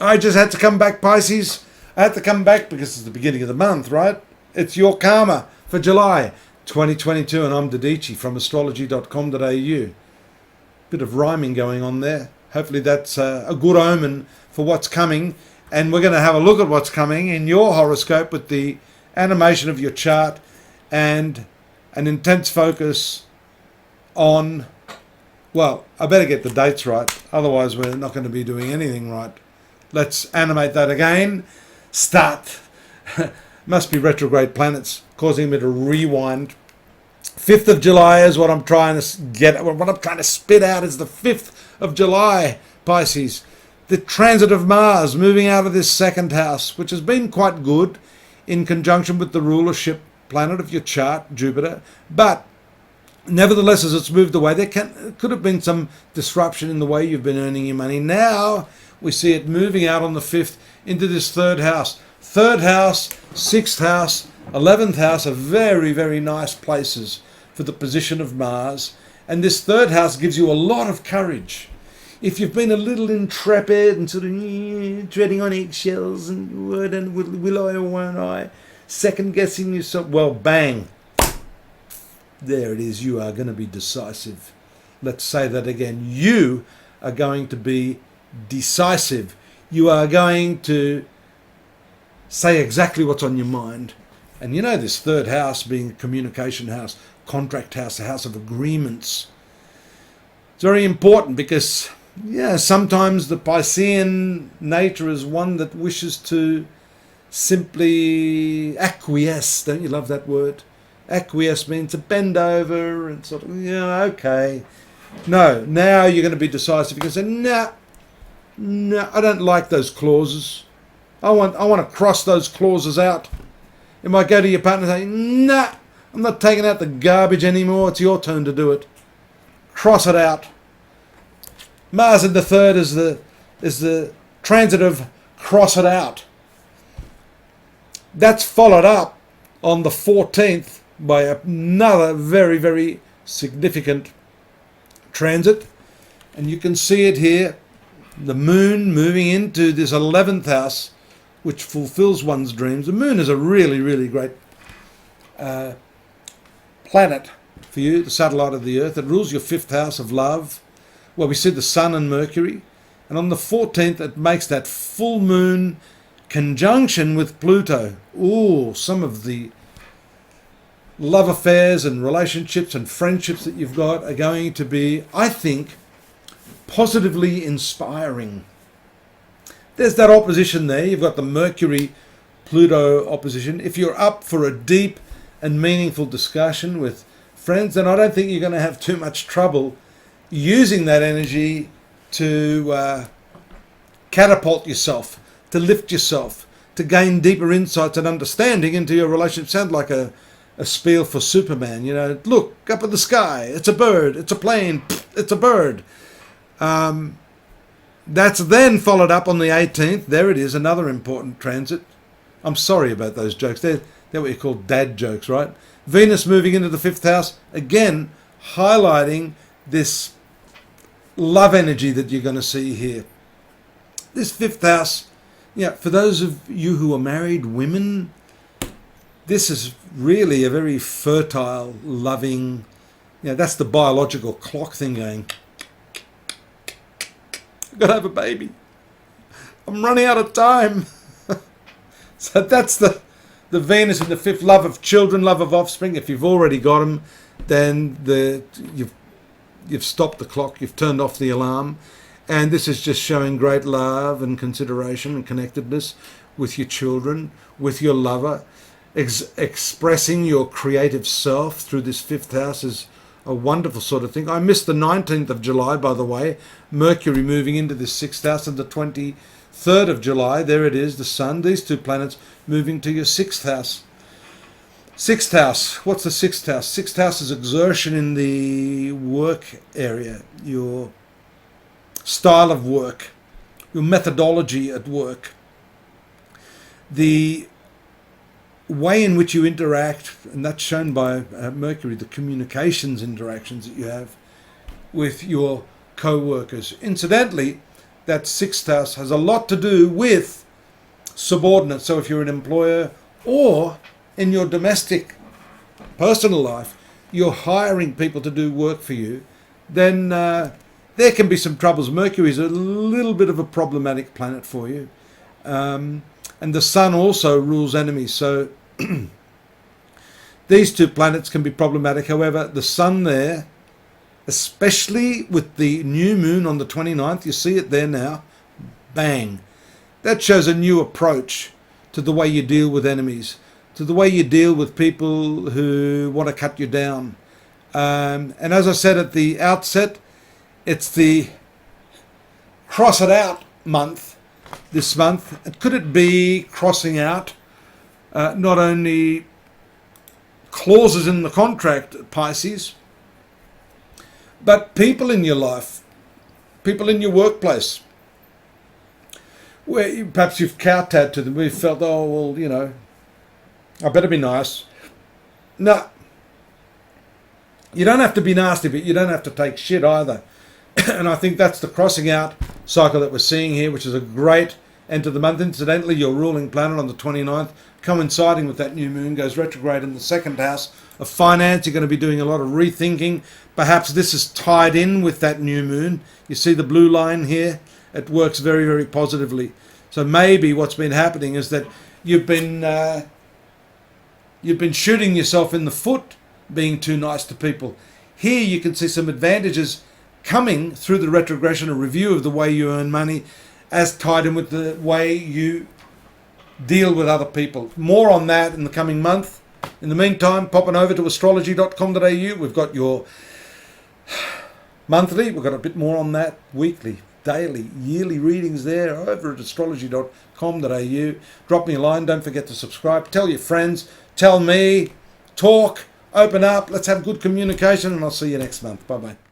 I just had to come back, Pisces. I had to come back because it's the beginning of the month, right? It's your karma for July 2022, and I'm Dadichi from astrology.com.au. Bit of rhyming going on there. Hopefully that's a good omen for what's coming. And we're going to have a look at what's coming in your horoscope with the animation of your chart and an intense focus on, well, I better get the dates right. Otherwise, we're not going to be doing anything right. Let's animate that again. Start. Must be retrograde planets causing me to rewind. 5th of July is what I'm trying to get. What I'm trying to spit out is the 5th of July, Pisces. The transit of Mars moving out of this second house, which has been quite good in conjunction with the rulership planet of your chart, Jupiter. But nevertheless, as it's moved away, there could have been some disruption in the way you've been earning your money. Now we see it moving out on the 5th into this third house. Third house, 6th house, 11th house are very, very nice places for the position of Mars. And this third house gives you a lot of courage. If you've been a little intrepid and sort of treading on eggshells and will I or won't I, second guessing yourself, well, bang, there it is. You are going to be decisive. Let's say that again. You are going to be decisive. You are going to say exactly what's on your mind. And you know, this third house being a communication house, contract house, a house of agreements. It's very important because, yeah, sometimes the Piscean nature is one that wishes to simply acquiesce. Don't you love that word? Acquiesce means to bend over and sort of, yeah, okay. No, now you're going to be decisive. You can say, no, I don't like those clauses. I want to cross those clauses out. You might go to your partner and say, nah, I'm not taking out the garbage anymore. It's your turn to do it. Cross it out. Mars in the third is the transit of cross it out. That's followed up on the 14th by another very, very significant transit. And you can see it here, the moon moving into this 11th house, which fulfills one's dreams. The moon is a really, really great planet for you, the satellite of the Earth. It rules your 5th house of love, where we see the Sun and Mercury. And on the 14th, it makes that full moon conjunction with Pluto. Ooh, some of the love affairs and relationships and friendships that you've got are going to be, I think, positively inspiring. There's that opposition there. You've got the Mercury-Pluto opposition. If you're up for a deep and meaningful discussion with friends, then I don't think you're going to have too much trouble using that energy to catapult yourself, to lift yourself, to gain deeper insights and understanding into your relationship. Sound like a spiel for Superman, you know, look up at the sky, it's a bird, it's a plane, it's a bird. That's then followed up on the 18th. There it is, another important transit. I'm sorry about those jokes. They're what you call dad jokes, right? Venus moving into the 5th house, again, highlighting this love energy that you're going to see here. This 5th house, yeah, for those of you who are married women, this is really a very fertile, loving, that's the biological clock thing going, I've got to have a baby. I'm running out of time. So that's the Venus in the 5th, love of children, love of offspring. If you've already got them, then you've stopped the clock, you've turned off the alarm. And this is just showing great love and consideration and connectedness with your children, with your lover. Expressing your creative self through this 5th house is a wonderful sort of thing. I missed the 19th of July, by the way. Mercury moving into the 6th house, and the 23rd of July, there it is, the Sun. These two planets moving to your 6th house. 6th house. What's the 6th house? 6th house is exertion in the work area, your style of work, your methodology at work, the way in which you interact, and that's shown by Mercury, the communications interactions that you have with your co-workers. Incidentally, that sixth house has a lot to do with subordinates. So if you're an employer or in your domestic personal life, you're hiring people to do work for you, then there can be some troubles. Mercury is a little bit of a problematic planet for you. And the sun also rules enemies. So these two planets can be problematic. However, the sun there, especially with the new moon on the 29th, you see it there now, bang. That shows a new approach to the way you deal with enemies, to the way you deal with people who want to cut you down. And as I said at the outset, it's the cross it out month this month. And could it be crossing out not only clauses in the contract, Pisces, but people in your life, people in your workplace, where perhaps you've kowtowed to them, where you felt, oh, well, you know, I better be nice. No, you don't have to be nasty, but you don't have to take shit either. And I think that's the crossing out cycle that we're seeing here, which is a great end to the month. Incidentally, your ruling planet on the 29th, coinciding with that new moon, goes retrograde in the second house of finance. You're going to be doing a lot of rethinking. Perhaps this is tied in with that new moon. You see the blue line here? It works very, very positively. So maybe what's been happening is that you've been shooting yourself in the foot being too nice to people. Here you can see some advantages coming through the retrogression, a review of the way you earn money as tied in with the way you deal with other people. More on that in the coming month. In the meantime, popping over to astrology.com.au. We've got your monthly, we've got a bit more on that, weekly, daily, yearly readings there over at astrology.com.au. Drop me a line, don't forget to subscribe, tell your friends, tell me, talk, open up, let's have good communication, and I'll see you next month. Bye-bye.